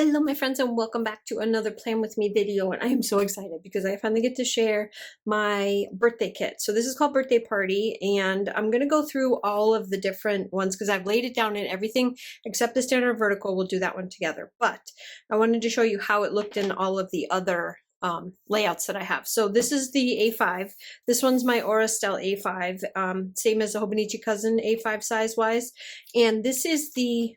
Hello my friends and welcome back to another Plan With Me video, and I am so excited because I finally get to share my birthday kit. So this is called Birthday Party, and I'm going to go through all of the different ones because I've laid it down in everything except the standard vertical. We'll do that one together, but I wanted to show you how it looked in all of the other layouts that I have. So this is the A5. This one's my Aura Style A5, same as the Hobonichi Cousin A5 size wise, and this is the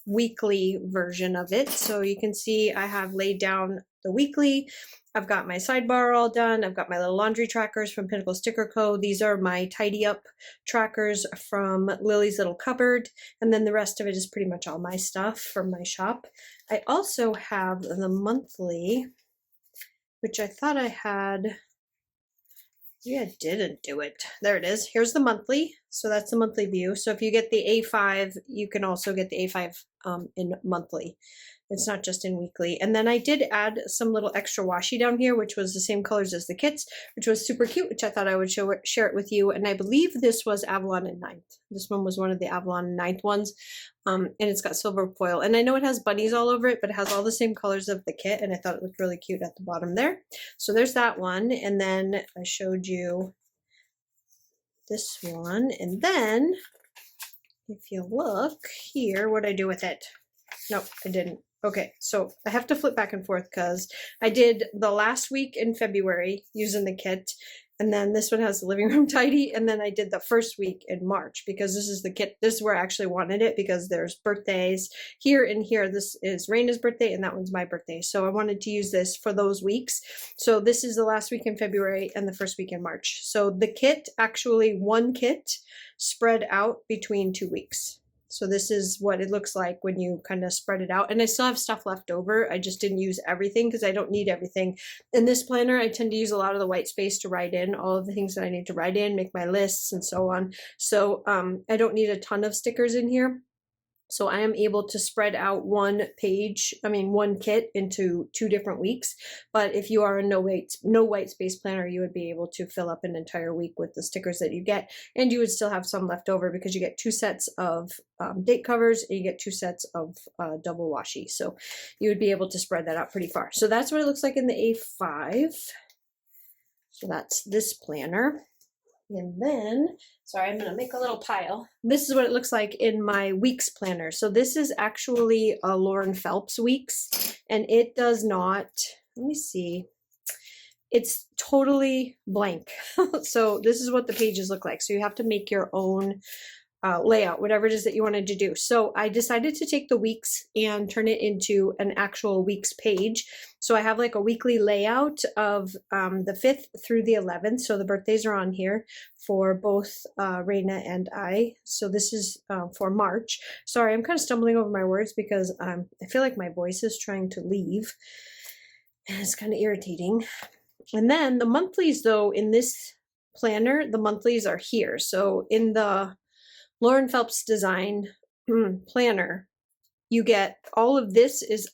weekly version of it. So you can see I have laid down the weekly. I've got my sidebar all done. I've got my little laundry trackers from Pinnacle Sticker Co. These are my tidy up trackers from Lily's Little Cupboard. And then the rest of it is pretty much all my stuff from my shop. I also have the monthly, which I thought I had. Yeah, I didn't do it. There it is. Here's the monthly. So that's the monthly view. So if you get the A5, you can also get the A5 in monthly. It's not just in weekly. And then I did add some little extra washi down here, which was the same colors as the kits, which was super cute, which I thought I would share it with you. And I believe this was Avalon and Ninth. This one was one of the Avalon and Ninth ones. And it's got silver foil. And I know it has bunnies all over it, but it has all the same colors of the kit. And I thought it looked really cute at the bottom there. So there's that one. And then I showed you this one. And then if you look here, what'd I do with it? Nope, I didn't. Okay, so I have to flip back and forth because I did the last week in February using the kit, and then this one has the living room tidy, and then I did the first week in March because this is the kit. This is where I actually wanted it because there's birthdays here and here. This is Raina's birthday and that one's my birthday. So I wanted to use this for those weeks. So this is the last week in February and the first week in March. So the kit, actually one kit spread out between 2 weeks. So this is what it looks like when you kind of spread it out. And I still have stuff left over. I just didn't use everything because I don't need everything. In this planner, I tend to use a lot of the white space to write in all of the things that I need to write in, make my lists and so on. So I don't need a ton of stickers in here. So I am able to spread out one kit into 2 different weeks. But if you are a no white space planner, you would be able to fill up an entire week with the stickers that you get. And you would still have some left over because you get 2 sets of date covers and you get 2 sets of double washi. So you would be able to spread that out pretty far. So that's what it looks like in the A5. So that's this planner. And then, sorry, I'm going to make a little pile. This is what it looks like in my weeks planner. So this is actually a Lauren Phelps weeks, and it does not, let me see, it's totally blank. So this is what the pages look like. So you have to make your own layout, whatever it is that you wanted to do. So I decided to take the weeks and turn it into an actual weeks page. So I have like a weekly layout of the 5th through the 11th. So the birthdays are on here for both Raina and I. So this is for March. Sorry, I'm kind of stumbling over my words because I feel like my voice is trying to leave and it's kind of irritating. And then the monthlies though, in this planner, the monthlies are here. So in the Lauren Phelps design planner, you get all of this is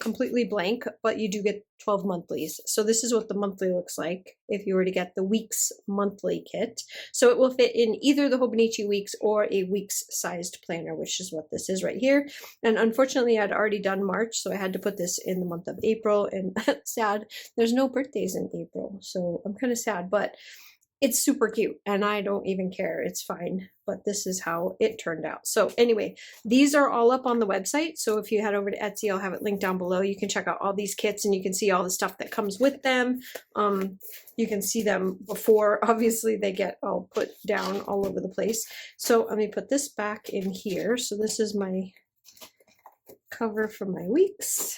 completely blank, but you do get 12 monthlies. So this is what the monthly looks like if you were to get the weeks monthly kit. So it will fit in either the Hobonichi weeks or a weeks sized planner, which is what this is right here. And unfortunately, I'd already done March, so I had to put this in the month of April. And sad, there's no birthdays in April, so I'm kind of sad, but it's super cute and I don't even care. It's fine. But this is how it turned out. So anyway, these are all up on the website. So if you head over to Etsy, I'll have it linked down below. You can check out all these kits and you can see all the stuff that comes with them. You can see them before, obviously they get all put down all over the place. So let me put this back in here. So this is my cover for my weeks.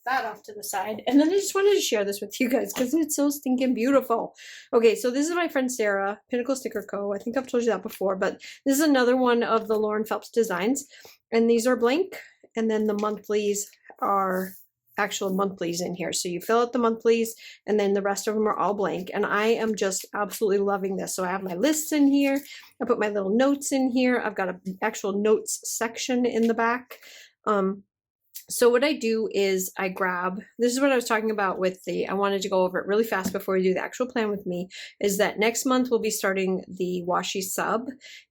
That off to the side, and then I just wanted to share this with you guys because it's so stinking beautiful. Okay, so this is my friend Sarah, Pinnacle Sticker Co. I think I've told you that before, but this is another one of the Lauren Phelps designs, and these are blank, and then the monthlies are actual monthlies in here. So you fill out the monthlies, and then the rest of them are all blank, and I am just absolutely loving this. So I have my lists in here, I put my little notes in here, I've got an actual notes section in the back. So what I do is I grab, this is what I was talking about with I wanted to go over it really fast before we do the actual plan with me, is that next month we'll be starting the washi sub,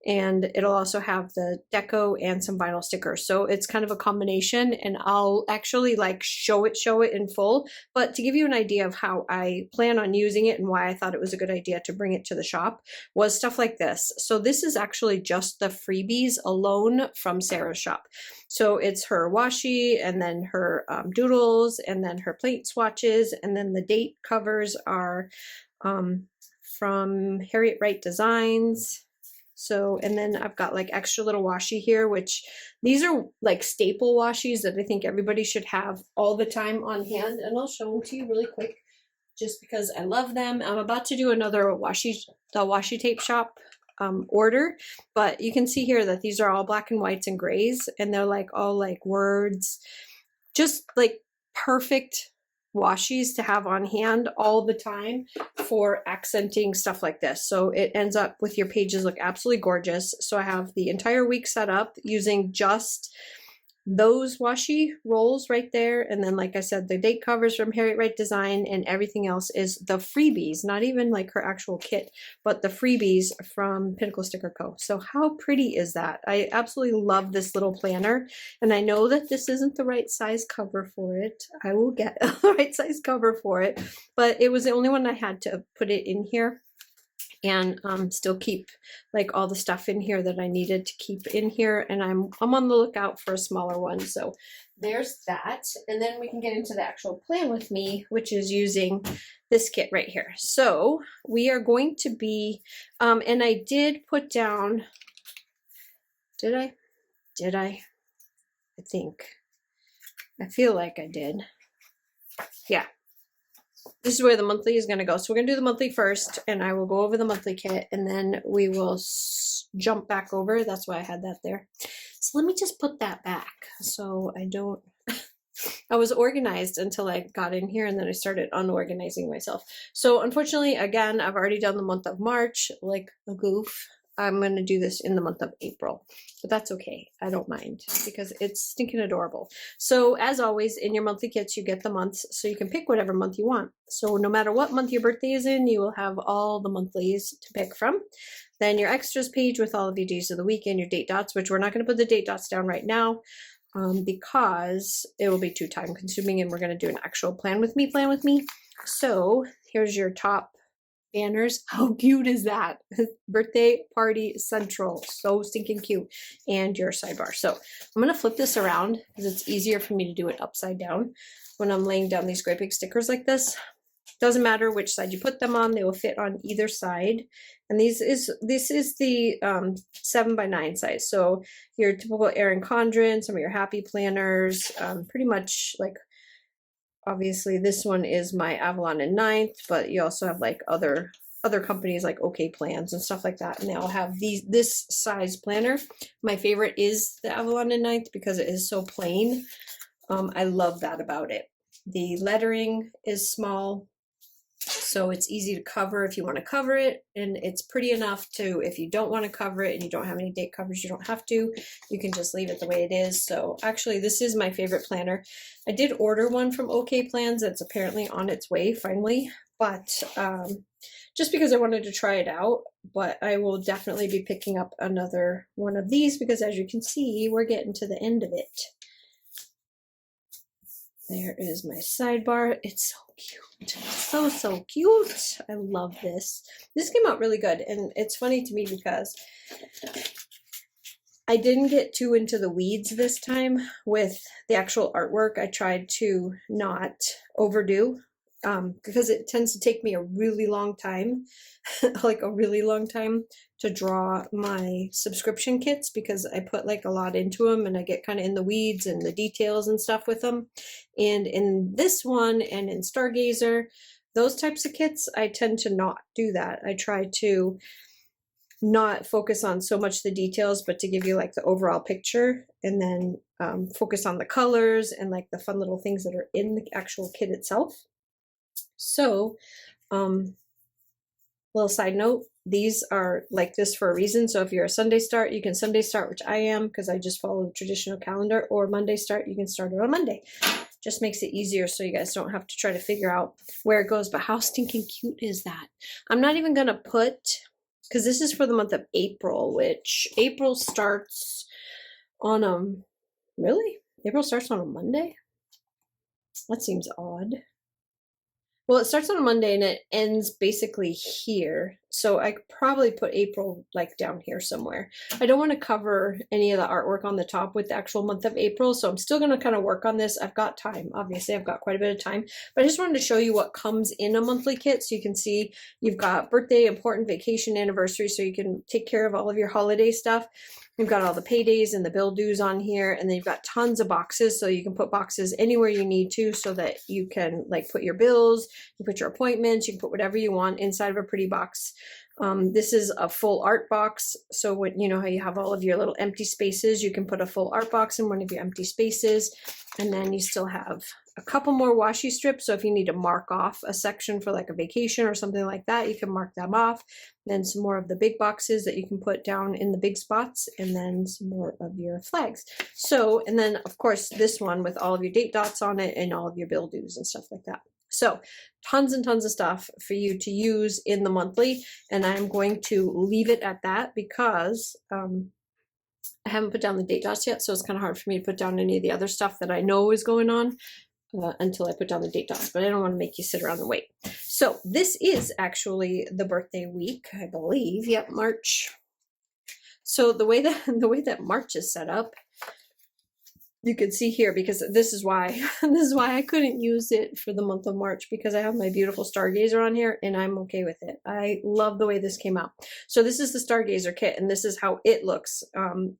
and it'll also have the deco and some vinyl stickers. So it's kind of a combination, and I'll actually like show it in full. But to give you an idea of how I plan on using it and why I thought it was a good idea to bring it to the shop was stuff like this. So this is actually just the freebies alone from Sarah's shop. So it's her washi, and then her doodles, and then her plate swatches, and then the date covers are from Harriet Wright Designs. So, and then I've got like extra little washi here, which these are like staple washis that I think everybody should have all the time on hand. And I'll show them to you really quick just because I love them. I'm about to do another washi tape shop order, but you can see here that these are all black and whites and grays, and they're like all like words, just like perfect washis to have on hand all the time for accenting stuff like this. So it ends up with your pages look absolutely gorgeous. So I have the entire week set up using just those washi rolls right there, and then like I said, the date covers from Harriet Wright Design, and everything else is the freebies, not even like her actual kit, but the freebies from Pinnacle Sticker Co. So how pretty is that? I absolutely love this little planner, and I know that this isn't the right size cover for it. I will get the right size cover for it, but it was the only one I had to put it in here and still keep like all the stuff in here that I needed to keep in here, and I'm on the lookout for a smaller one. So there's that, and then we can get into the actual plan with me, which is using this kit right here. So we are going to be and I did put down, did I think, I feel like I did, yeah. This is where the monthly is going to go. So we're going to do the monthly first, and I will go over the monthly kit, and then we will jump back over. That's why I had that there. So let me just put that back so I don't, I was organized until I got in here, and then I started unorganizing myself. So unfortunately, again, I've already done the month of March like a goof. I'm going to do this in the month of April, but that's okay. I don't mind because it's stinking adorable. So as always, in your monthly kits, you get the months, so you can pick whatever month you want. So no matter what month your birthday is in, you will have all the monthlies to pick from. Then your extras page with all of your days of the week and your date dots, which we're not going to put the date dots down right now because it will be too time consuming, and we're going to do an actual plan with me. So here's your top banners. How cute is that? Birthday Party Central. So stinking cute. And your sidebar. So I'm going to flip this around because it's easier for me to do it upside down when I'm laying down these great big stickers like this. Doesn't matter which side you put them on, they will fit on either side. And this is the 7x9 size. So your typical Erin Condren, some of your happy planners, pretty much like, obviously this one is my Avalon and Ninth, but you also have like other companies like OK Plans and stuff like that, and they all have this size planner. My favorite is the Avalon and Ninth because it is so plain. I love that about it. The lettering is small, so it's easy to cover if you want to cover it, and it's pretty enough to, if you don't want to cover it and you don't have any date covers, you don't have to. You can just leave it the way it is. So actually, this is my favorite planner. I did order one from OK Plans that's apparently on its way finally, but just because I wanted to try it out. But I will definitely be picking up another one of these because, as you can see, we're getting to the end of it. There is my sidebar. It's so cute. So cute. I love this. This came out really good, and it's funny to me because I didn't get too into the weeds this time with the actual artwork. I tried to not overdo because it tends to take me a really long time, like a really long time to draw my subscription kits because I put like a lot into them and I get kind of in the weeds and the details and stuff with them. And in this one and in Stargazer, those types of kits, I tend to not do that. I try to not focus on so much the details, but to give you like the overall picture, and then focus on the colors and like the fun little things that are in the actual kit itself. So little side note, these are like this for a reason. So if you're a Sunday start, you can Sunday start, which I am because I just follow the traditional calendar, or Monday start, you can start it on Monday. Just makes it easier so you guys don't have to try to figure out where it goes. But how stinking cute is that? I'm not even going to put, because this is for the month of April, which April starts on really? April starts on a Monday? That seems odd. Well, it starts on a Monday and it ends basically here. So I could probably put April like down here somewhere. I don't want to cover any of the artwork on the top with the actual month of April. So I'm still going to kind of work on this. I've got time. Obviously, I've got quite a bit of time. But I just wanted to show you what comes in a monthly kit. So you can see you've got birthday, important, vacation, anniversary. So you can take care of all of your holiday stuff. You've got all the paydays and the bill dues on here, and then you've got tons of boxes, so you can put boxes anywhere you need to so that you can like put your bills, you put your appointments, you can put whatever you want inside of a pretty box. This is a full art box, so when you know how you have all of your little empty spaces, you can put a full art box in one of your empty spaces, and then you still have a couple more washi strips, so if you need to mark off a section for like a vacation or something like that, you can mark them off. Then some more of the big boxes that you can put down in the big spots, and then some more of your flags. So, and then of course this one with all of your date dots on it and all of your bill dues and stuff like that. So tons and tons of stuff for you to use in the monthly, and I'm going to leave it at that because I haven't put down the date dots yet, so it's kind of hard for me to put down any of the other stuff that I know is going on until I put down the date dots, but I don't want to make you sit around and wait. So this is actually the birthday week, I believe. Yep, March. So the way that March is set up, you can see here, because this is why I couldn't use it for the month of March, because I have my beautiful stargazer on here and I'm okay with it. I love the way this came out. So this is the stargazer kit, and this is how it looks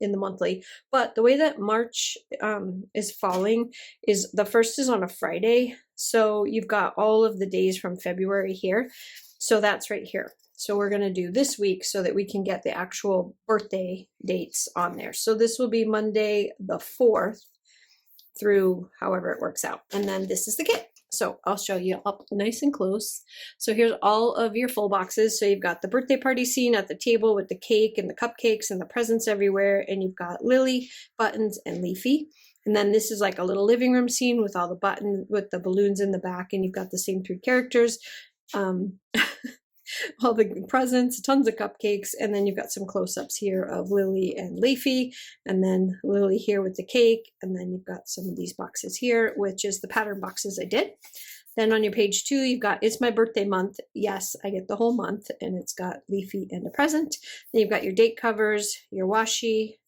in the monthly. But the way that March is falling is the first is on a Friday. So you've got all of the days from February here. So that's right here. So we're going to do this week so that we can get the actual birthday dates on there. So this will be Monday the 4th through however it works out. And then this is the kit. So I'll show you up nice and close. So here's all of your full boxes. So you've got the birthday party scene at the table with the cake and the cupcakes and the presents everywhere. And you've got Lily, Buttons, and Leafy. And then this is like a little living room scene with all the buttons, with the balloons in the back. And you've got the same 3 characters. All the presents, tons of cupcakes, and then you've got some close-ups here of Lily and Leafy, and then Lily here with the cake, and then you've got some of these boxes here, which is the pattern boxes I did. Then on your page 2, you've got It's My Birthday Month. Yes, I get the whole month, and it's got Leafy and a present. Then you've got your date covers, your washi,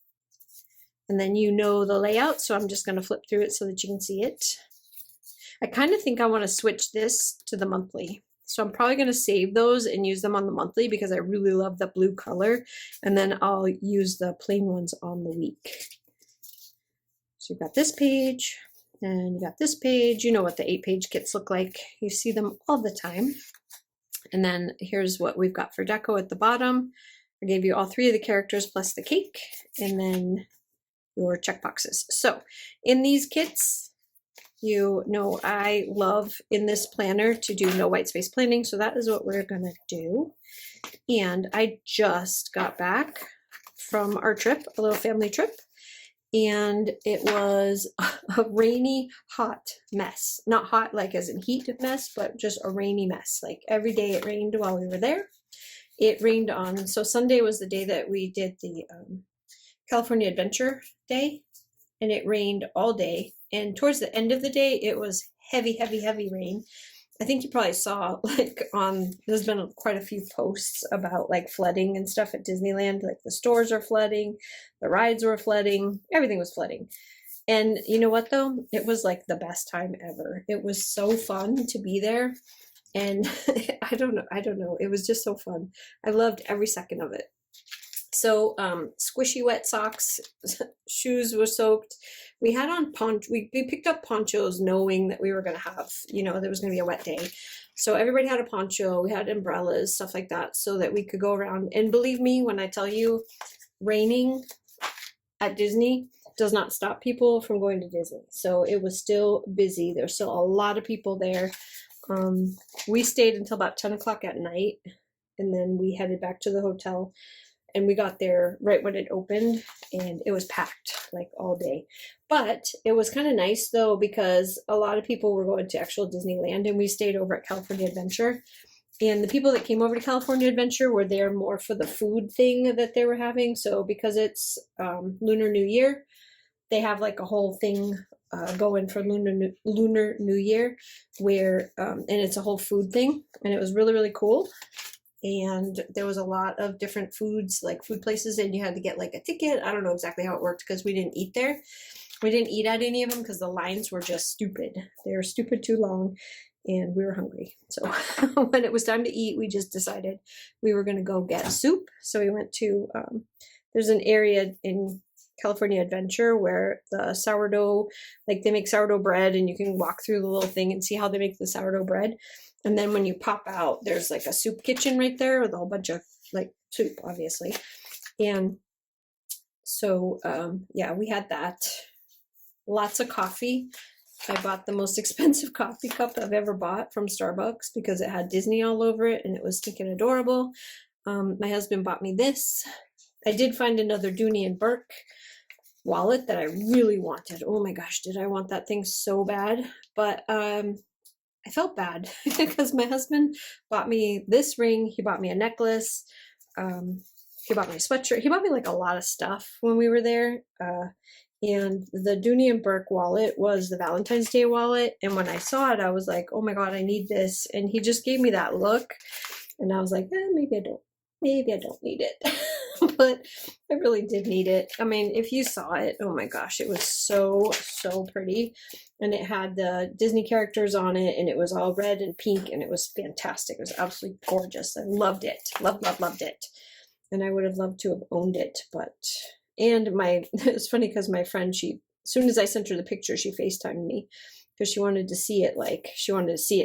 and then you know the layout, so I'm just going to flip through it so that you can see it. I kind of think I want to switch this to the monthly. So I'm probably going to save those and use them on the monthly because I really love the blue color. And then I'll use the plain ones on the week. So you've got this page and you got this page. You know what the 8-page kits look like. You see them all the time. And then here's what we've got for deco at the bottom. I gave you all 3 of the characters plus the cake and then your check boxes. So in these kits, you know I love in this planner to do no white space planning, so that is what we're going to do. And I just got back from our trip, a little family trip, and it was a rainy, hot mess. Not hot like as in heat mess, but just a rainy mess. Like every day it rained while we were there. It rained on, so Sunday was the day that we did the California Adventure Day, and it rained all day. And towards the end of the day, it was heavy, heavy, heavy rain. I think you probably saw like there's been quite a few posts about like flooding and stuff at Disneyland. Like the stores are flooding, the rides were flooding, everything was flooding. And you know what though? It was like the best time ever. It was so fun to be there. And I don't know. It was just so fun. I loved every second of it. So squishy wet socks, shoes were soaked. We had on we picked up ponchos knowing that we were going to have, you know, there was going to be a wet day. So everybody had a poncho, we had umbrellas, stuff like that, so that we could go around. And believe me when I tell you, raining at Disney does not stop people from going to Disney. So it was still busy. There's still a lot of people there. We stayed until about 10 o'clock at night. and then we headed back to the hotel, and we got there right when it opened, and it was packed like all day. But it was kind of nice though, because a lot of people were going to actual Disneyland, and we stayed over at California Adventure. And the people that came over to California Adventure were there more for the food thing that they were having. So because it's Lunar New Year, they have like a whole thing going for Lunar New Year, where and it's a whole food thing, and it was really, really cool. And there was a lot of different foods, like food places, and you had to get like a ticket. I don't know exactly how it worked because we didn't eat there. We didn't eat at any of them because the lines were just stupid. They were stupid too long, and we were hungry. So when it was time to eat, we just decided we were going to go get soup. So we went to, there's an area in California Adventure where the sourdough, like they make sourdough bread, and you can walk through the little thing and see how they make the sourdough bread. And then when you pop out, there's like a soup kitchen right there with a whole bunch of like soup, obviously. And so, yeah, we had that. Lots of coffee. I bought the most expensive coffee cup I've ever bought from Starbucks because it had Disney all over it, and it was stinking adorable. My husband bought me this. I did find another Dooney and Burke wallet that I really wanted. Oh my gosh, did I want that thing so bad? But I felt bad because my husband bought me this ring. He bought me a necklace. He bought me a sweatshirt. He bought me like a lot of stuff when we were there. And the Dooney and Burke wallet was the Valentine's Day wallet. And when I saw it, I was like, oh my God, I need this. And he just gave me that look. And I was like, maybe I don't need it. But I really did need it. I mean, if you saw it, oh my gosh, it was so, so pretty. And it had the Disney characters on it, and it was all red and pink, and it was fantastic. It was absolutely gorgeous. I loved it. Loved it. And I would have loved to have owned it, but, and it's funny because my friend, as soon as I sent her the picture, she FaceTimed me because she wanted to see it,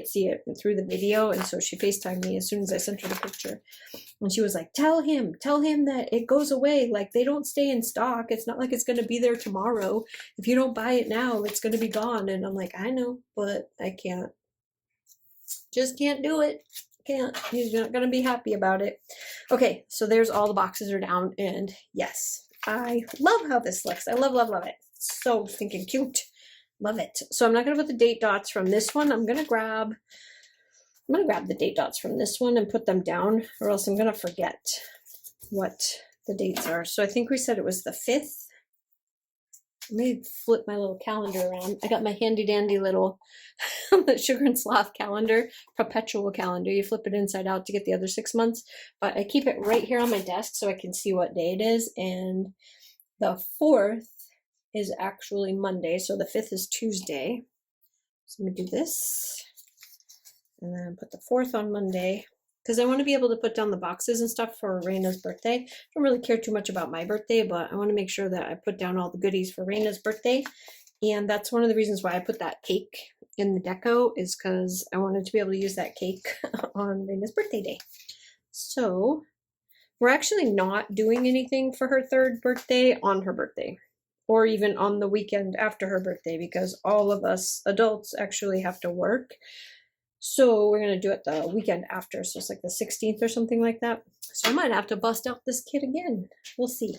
see it through the video. And so she FaceTimed me as soon as I sent her the picture. And she was like, tell him that it goes away. Like, they don't stay in stock. It's not like it's going to be there tomorrow. If you don't buy it now, it's going to be gone. And I'm like, I know, but I can't. Just can't do it. Can't. He's not going to be happy about it. Okay, so there's all the boxes are down. And yes, I love how this looks. I love it. So stinking cute. Love it. So I'm not going to put the date dots from this one. I'm going to grab the date dots from this one and put them down, or else I'm going to forget what the dates are. So I think we said it was the 5th. Let me flip my little calendar around. I got my handy dandy little Sugar and Sloth calendar, perpetual calendar. You flip it inside out to get the other 6 months, but I keep it right here on my desk so I can see what day it is. And the 4th is actually Monday, so the 5th is Tuesday. So let me do this, and then put the 4th on Monday, because I want to be able to put down the boxes and stuff for Raina's birthday. I don't really care too much about my birthday, but I want to make sure that I put down all the goodies for Raina's birthday. And that's one of the reasons why I put that cake in the deco, is because I wanted to be able to use that cake on Raina's birthday day. So we're actually not doing anything for her 3rd birthday on her birthday, or even on the weekend after her birthday, because all of us adults actually have to work. So we're going to do it the weekend after. So it's like the 16th or something like that. So I might have to bust out this kit again. We'll see.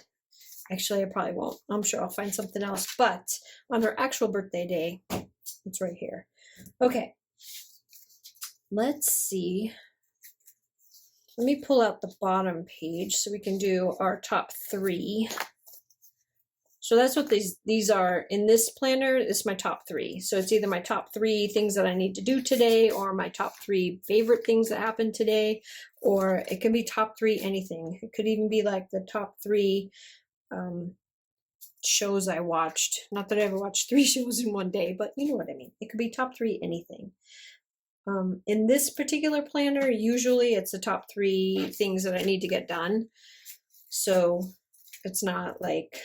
Actually, I probably won't. I'm sure I'll find something else. But on her actual birthday day, it's right here. Okay. Let's see. Let me pull out the bottom page so we can do our top 3. So that's what these are in this planner. It's my top 3. So it's either my top 3 things that I need to do today, or my top 3 favorite things that happened today, or it can be top 3 anything. It could even be like the top 3 shows I watched. Not that I ever watched 3 shows in one day, but you know what I mean. It could be top 3 anything. In this particular planner, usually it's the top 3 things that I need to get done. So it's not like,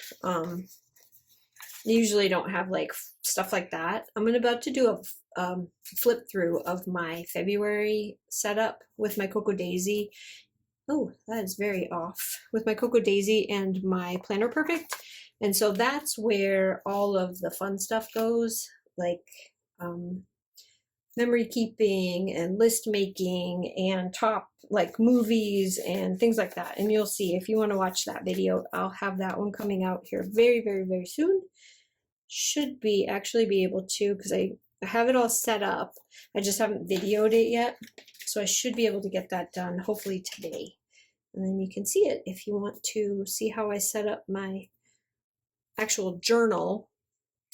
usually don't have like stuff like that. I'm about to do a flip through of my February setup with my Cocoa Daisy. Oh, that is very off. With my Cocoa Daisy and my Planner Perfect. And so that's where all of the fun stuff goes. Like, memory keeping and list making and top like movies and things like that. And you'll see if you want to watch that video, I'll have that one coming out here very, very, very soon. Should be actually be able to, because I have it all set up. I just haven't videoed it yet. So I should be able to get that done hopefully today. And then you can see it if you want to see how I set up my actual journal,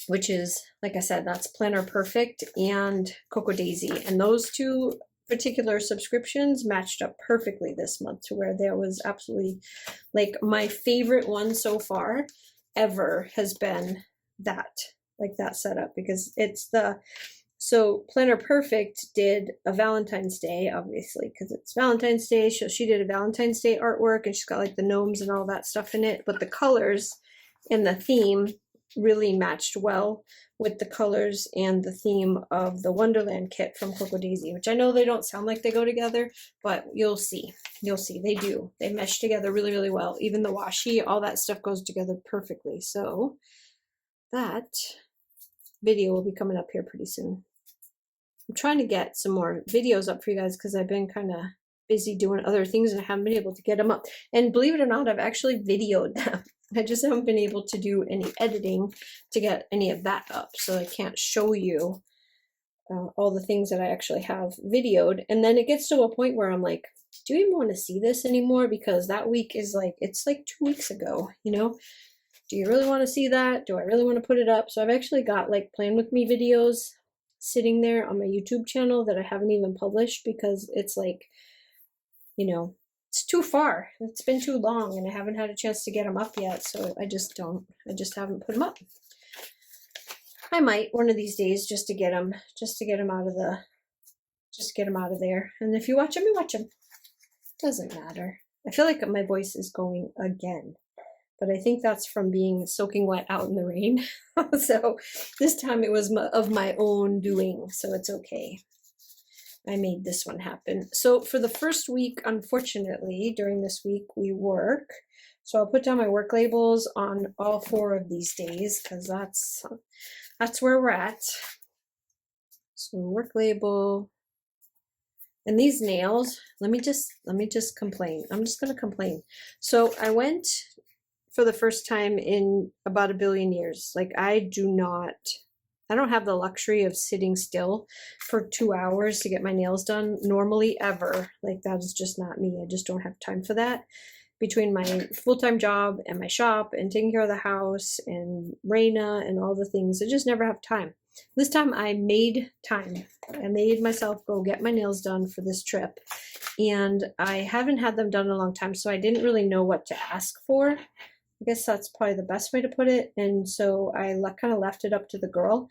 which is, like I said, that's Planner Perfect and Cocoa Daisy. And those two particular subscriptions matched up perfectly this month to where there was absolutely, like, my favorite one so far ever has been that, like that setup, because it's so Planner Perfect did a Valentine's Day, obviously, because it's Valentine's Day. So she did a Valentine's Day artwork and she's got like the gnomes and all that stuff in it, but the colors and the theme really matched well with the colors and the theme of the Wonderland kit from Cocoa Daisy, which I know they don't sound like they go together, but you'll see they do. They mesh together really, really well. Even the washi, all that stuff goes together perfectly. So that video will be coming up here pretty soon. I'm trying to get some more videos up for you guys because I've been kind of busy doing other things and I haven't been able to get them up. And believe it or not, I've actually videoed them. I just haven't been able to do any editing to get any of that up. So I can't show you all the things that I actually have videoed. And then it gets to a point where I'm like, do you even want to see this anymore? Because that week is like, it's like 2 weeks ago, you know? Do you really want to see that? Do I really want to put it up? So I've actually got like Plan With Me videos sitting there on my YouTube channel that I haven't even published because it's like, you know, it's too far. It's been too long and I haven't had a chance to get them up yet. So I just haven't put them up. I might one of these days just to get them out of there. And if you watch them, you watch them. Doesn't matter. I feel like my voice is going again, but I think that's from being soaking wet out in the rain. So this time it was of my own doing, so it's okay. I made this one happen. So for the first week, unfortunately, during this week, we work. So I'll put down my work labels on all 4 of these days because that's where we're at. So work label. And these nails, let me just complain. I'm just going to complain. So I went for the first time in about 1 billion years. Like I don't have the luxury of sitting still for 2 hours to get my nails done normally ever. Like that is just not me. I just don't have time for that. Between my full-time job and my shop and taking care of the house and Raina and all the things, I just never have time. This time I made time. I made myself go get my nails done for this trip. And I haven't had them done in a long time, so I didn't really know what to ask for. I guess that's probably the best way to put it. And so I kind of left it up to the girl.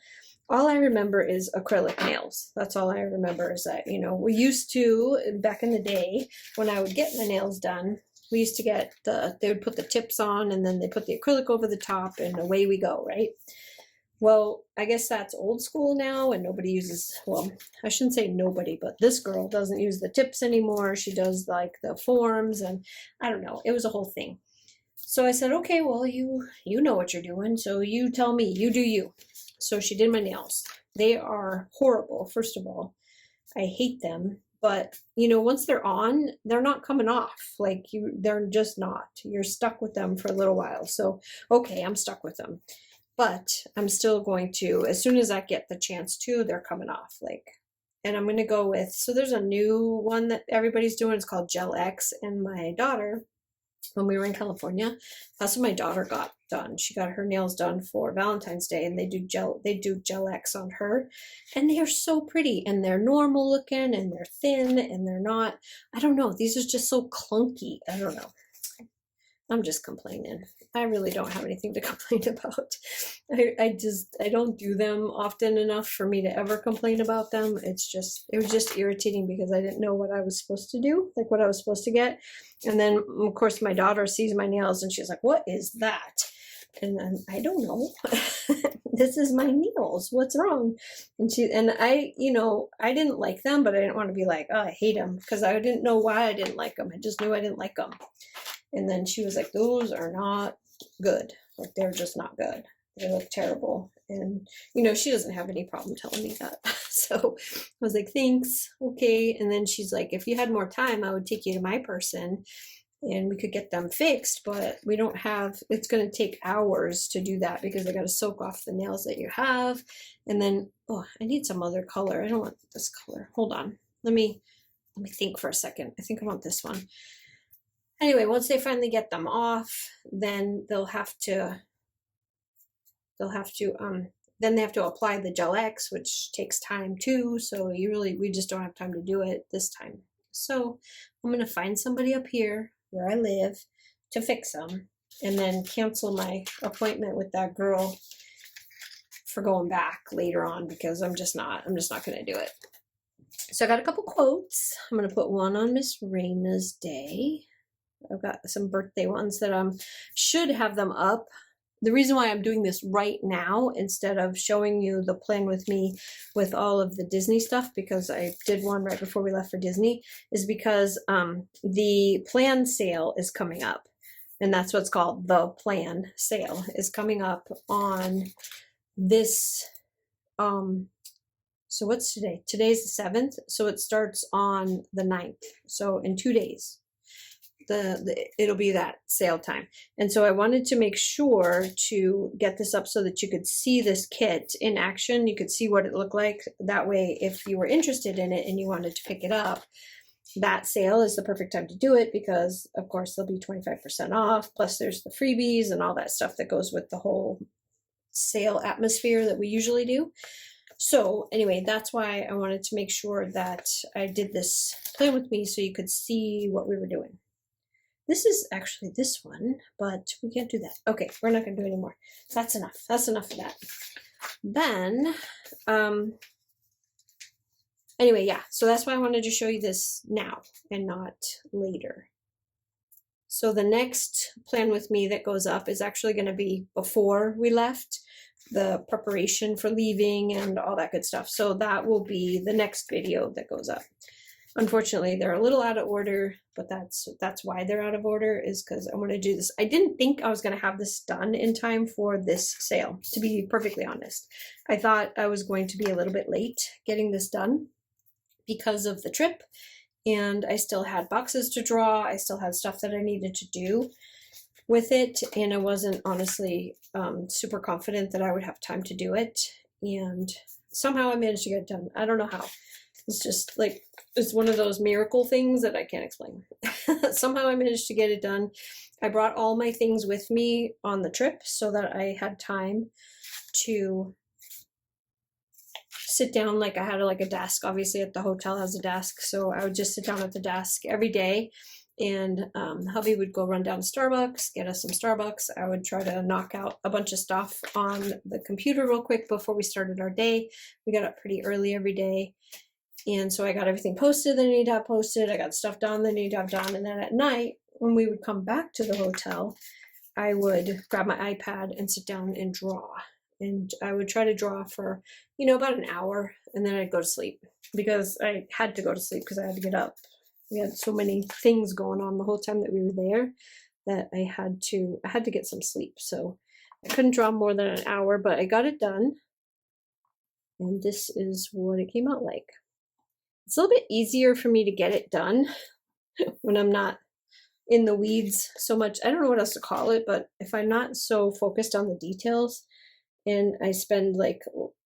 All I remember is acrylic nails. That's all I remember is that, you know, we used to, back in the day, when I would get my nails done, we used to get they would put the tips on and then they put the acrylic over the top and away we go, right? Well, I guess that's old school now and nobody uses, well, I shouldn't say nobody, but this girl doesn't use the tips anymore. She does like the forms and I don't know. It was a whole thing. So I said, okay, well, you know what you're doing. So you tell me, you do you. So she did my nails. They are horrible. First of all, I hate them, but you know, once they're on, they're not coming off. Like they're just not, you're stuck with them for a little while. So, okay, I'm stuck with them, but I'm still going to, as soon as I get the chance to, they're coming off like, and I'm going to go with, so there's a new one that everybody's doing. It's called Gel X, and my daughter, when we were in California, that's what my daughter got done. She got her nails done for Valentine's Day and they do Gel X on her and they are so pretty and they're normal looking and they're thin and they're not, I don't know. These are just so clunky. I don't know. I'm just complaining. I really don't have anything to complain about. I don't do them often enough for me to ever complain about them. It was just irritating because I didn't know what I was supposed to do, like what I was supposed to get. And then of course my daughter sees my nails and she's like, what is that? And then I don't know. This is my nails. What's wrong? And I, you know, I didn't like them, but I didn't want to be like, oh, I hate them because I didn't know why I didn't like them. I just knew I didn't like them. And then she was like, those are not good. Like, they're just not good. They look terrible. And, you know, she doesn't have any problem telling me that. So I was like, thanks, okay. And then she's like, if you had more time, I would take you to my person and we could get them fixed, but we don't have, it's going to take hours to do that because I got to soak off the nails that you have. And then, oh, I need some other color. I don't want this color. Hold on. Let me think for a second. I think I want this one. Anyway, once they finally get them off, then then they have to apply the Gel X, which takes time too. So we just don't have time to do it this time. So I'm going to find somebody up here where I live to fix them and then cancel my appointment with that girl for going back later on because I'm just not going to do it. So I got a couple quotes. I'm going to put one on Miss Raina's day. I've got some birthday ones that should have them up. The reason why I'm doing this right now instead of showing you the plan with me with all of the Disney stuff, because I did one right before we left for Disney, is because the plan sale is coming up. And that's what's called the plan sale is coming up on this. So what's today? Today's the 7th. So it starts on the 9th. So in 2 days. It'll be that sale time. And so I wanted to make sure to get this up so that you could see this kit in action. You could see what it looked like. That way, if you were interested in it and you wanted to pick it up, that sale is the perfect time to do it because, of course, there'll be 25% off. Plus, there's the freebies and all that stuff that goes with the whole sale atmosphere that we usually do. So anyway, that's why I wanted to make sure that I did this plan with me so you could see what we were doing. This is actually this one, but we can't do that. Okay, we're not going to do any more. That's enough. That's enough of that. Then, anyway, yeah. So that's why I wanted to show you this now and not later. So the next plan with me that goes up is actually going to be before we left, the preparation for leaving and all that good stuff. So that will be the next video that goes up. Unfortunately, they're a little out of order, but that's why they're out of order, is because I want to do this. I didn't think I was going to have this done in time for this sale, to be perfectly honest. I thought I was going to be a little bit late getting this done because of the trip, and I still had boxes to draw. I still had stuff that I needed to do with it, and I wasn't honestly super confident that I would have time to do it, and somehow I managed to get it done. I don't know how. It's just like, it's one of those miracle things that I can't explain. Somehow I managed to get it done. I brought all my things with me on the trip so that I had time to sit down. Like I had like a desk, obviously at the hotel has a desk. So I would just sit down at the desk every day, and hubby would go run down to Starbucks, get us some Starbucks. I would try to knock out a bunch of stuff on the computer real quick before we started our day. We got up pretty early every day. And so I got everything posted that I needed to have posted. I got stuff done that I needed to have done. And then at night, when we would come back to the hotel, I would grab my iPad and sit down and draw. And I would try to draw for, about an hour. And then I'd go to sleep because I had to go to sleep because I had to get up. We had so many things going on the whole time that we were there that I had to get some sleep. So I couldn't draw more than an hour, but I got it done. And this is what it came out like. It's a little bit easier for me to get it done when I'm not in the weeds so much. I don't know what else to call it, but if I'm not so focused on the details and I spend like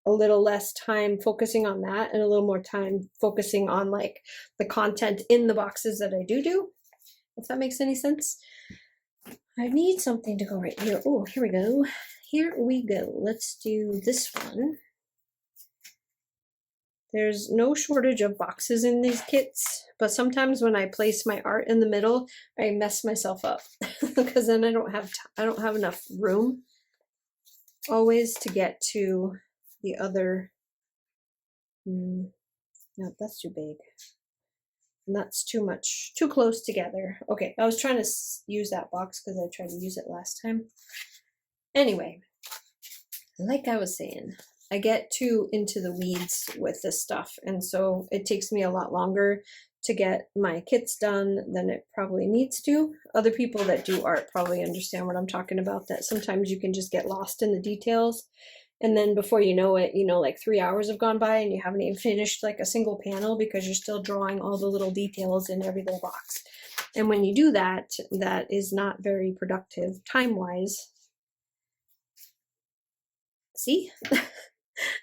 a little less time focusing on that and a little more time focusing on like the content in the boxes that I do, if that makes any sense. I need something to go right here. Oh, here we go. Here we go. Let's do this one. There's no shortage of boxes in these kits, but sometimes when I place my art in the middle, I mess myself up because then I don't have enough room always to get to the other. No, that's too big. And that's too much, too close together. Okay, I was trying to use that box because I tried to use it last time. Anyway, like I was saying, I get too into the weeds with this stuff, and so it takes me a lot longer to get my kits done than it probably needs to. Other people that do art probably understand what I'm talking about, that sometimes you can just get lost in the details And then before you know it, like 3 hours have gone by and you haven't even finished like a single panel because you're still drawing all the little details in every little box. And when you do that, that is not very productive time-wise. See,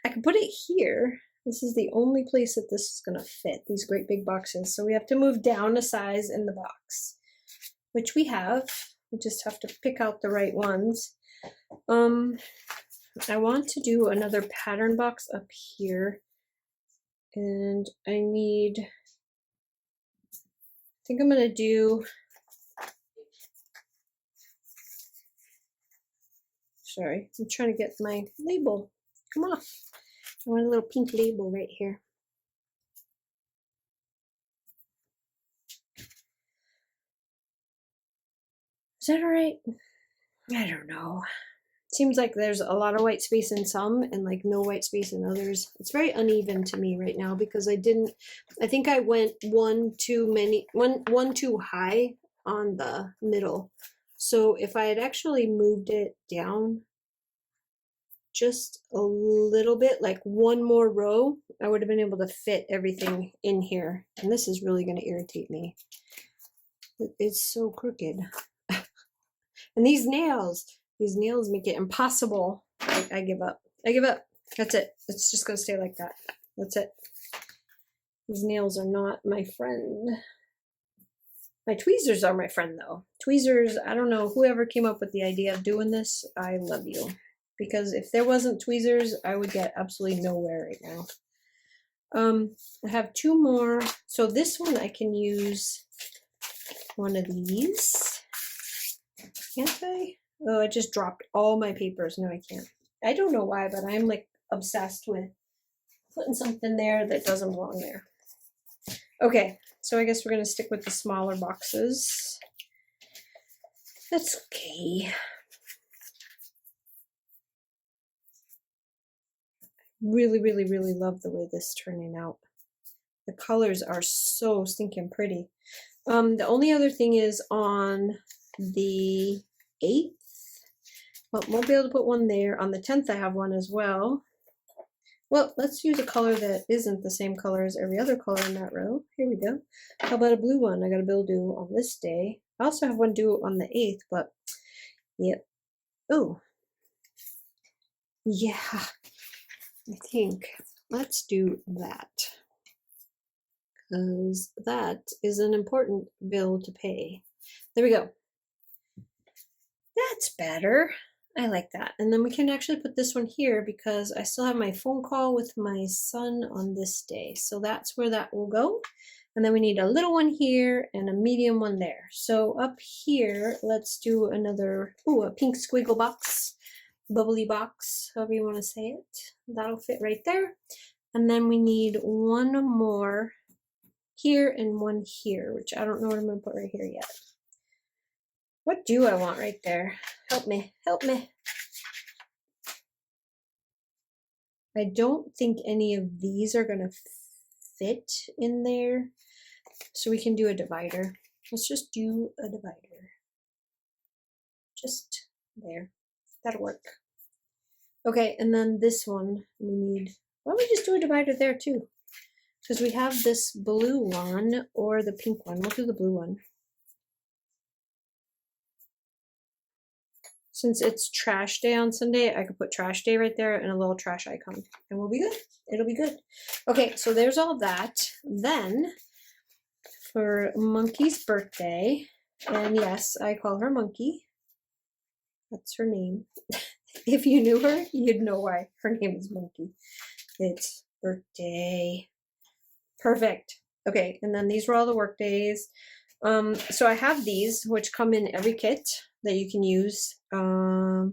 I can put it here. This is the only place that this is going to fit, these great big boxes. So we have to move down a size in the box, which we have. We just have to pick out the right ones. I want to do another pattern box up here, and I think I'm going to do, sorry, I'm trying to get my label, come off. I want a little pink label right here. Is that all right? I don't know. Seems like there's a lot of white space in some and like no white space in others. It's very uneven to me right now because I think I went one too high on the middle. So if I had actually moved it down just a little bit, like one more row, I would have been able to fit everything in here. And this is really going to irritate me. It's so crooked. And these nails make it impossible. I give up. I give up. That's it. It's just going to stay like that. That's it. These nails are not my friend. My tweezers are my friend, though. Tweezers, I don't know, whoever came up with the idea of doing this, I love you. Because if there wasn't tweezers, I would get absolutely nowhere right now. I have two more. So this one I can use one of these. Can't I? Oh, I just dropped all my papers. No, I can't. I don't know why, but I'm like obsessed with putting something there that doesn't belong there. Okay, so I guess we're going to stick with the smaller boxes. That's okay. Really, really, really love the way this is turning out. The colors are so stinking pretty. The only other thing is on the 8th, well, won't be able to put one there. On the 10th, I have one as well. Well, let's use a color that isn't the same color as every other color in that row. Here we go. How about a blue one? I got a bill due on this day. I also have one due on the 8th, but yep. Oh, yeah. I think let's do that because that is an important bill to pay. There we go. That's better. I like that. And then we can actually put this one here because I still have my phone call with my son on this day. So that's where that will go. And then we need a little one here and a medium one there. So up here, let's do another, a pink squiggle box, bubbly box, however you want to say it. That'll fit right there. And then we need one more here and one here, which I don't know what I'm going to put right here yet. What do I want right there? Help me, help me. I don't think any of these are going to fit in there. So we can do a divider. Let's just do a divider. Just there. That'll work. Okay, and then this one we need, why don't we just do a divider there too? Because we have this blue one or the pink one. We'll do the blue one. Since it's trash day on Sunday, I could put trash day right there and a little trash icon. And we'll be good. It'll be good. Okay, so there's all that. Then, for Monkey's birthday, and yes, I call her Monkey. That's her name. If you knew her, you'd know why. Her name is Monkey. It's birthday. Perfect. Okay, and then these were all the work days. So I have these, which come in every kit that you can use. I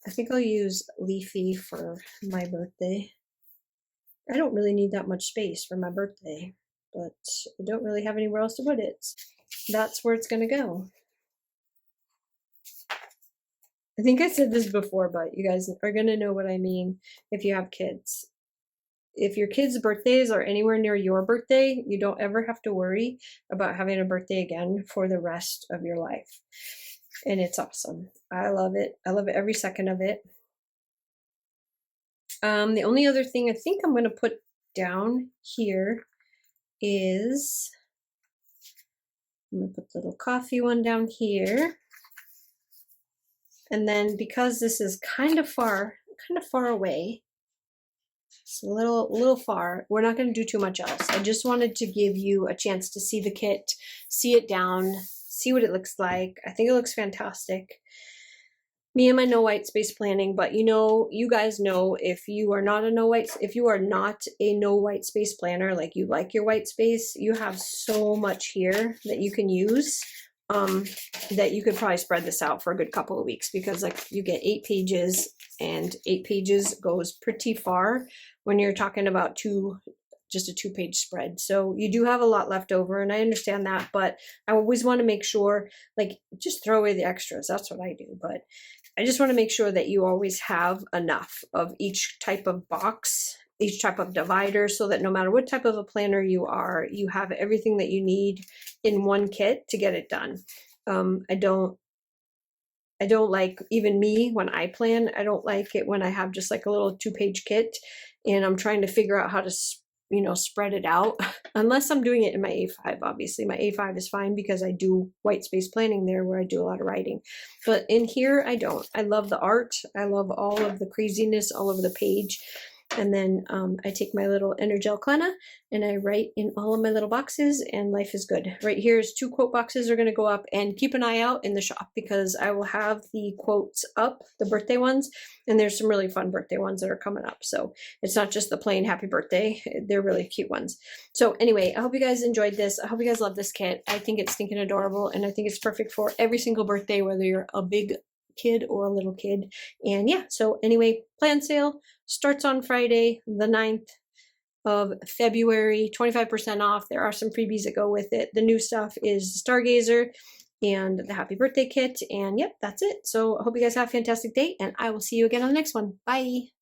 think I'll use Leafy for my birthday. I don't really need that much space for my birthday, but I don't really have anywhere else to put it. That's where it's going to go. I think I said this before, but you guys are going to know what I mean if you have kids. If your kids' birthdays are anywhere near your birthday, you don't ever have to worry about having a birthday again for the rest of your life. and it's awesome. I love it. I love every second of it. The only other thing I think I'm going to put down here is, I'm going to put the little coffee one down here. And then because this is kind of far away, it's a little far, we're not going to do too much else. I just wanted to give you a chance to see the kit, see it down, see what it looks like. I think it looks fantastic. Me and my no white space planning, but you guys know, if you are not a no white space planner, like you like your white space, you have so much here that you can use, that you could probably spread this out for a good couple of weeks, because like you get 8 pages, and 8 pages goes pretty far when you're talking about just a 2-page spread. So you do have a lot left over, and I understand that, but I always want to make sure, like, just throw away the extras. That's what I do. But I just want to make sure that you always have enough of each type of box, each type of divider, so that no matter what type of a planner you are, you have everything that you need in one kit to get it done. I don't like, even me, when I plan, I don't like it when I have just like a little 2-page kit and I'm trying to figure out how to spread it out, unless I'm doing it in my A5. Obviously my A5 is fine because I do white space planning there, where I do a lot of writing, but in here I don't. I love the art. I love all of the craziness all over the page. And then I take my little Energel Clenna and I write in all of my little boxes, and life is good. Right here is 2 quote boxes are going to go up, and keep an eye out in the shop because I will have the quotes up, the birthday ones, and there's some really fun birthday ones that are coming up. So it's not just the plain happy birthday, they're really cute ones. So anyway, I hope you guys enjoyed this. I hope you guys love this kit. I think it's stinking adorable, and I think it's perfect for every single birthday, whether you're a big kid or a little kid. And yeah, so anyway, plan sale starts on Friday the 9th of February, 25% off. There are some freebies that go with it. The new stuff is Stargazer and the happy birthday kit, and yep, that's it. So I hope you guys have a fantastic day, and I will see you again on the next one. Bye.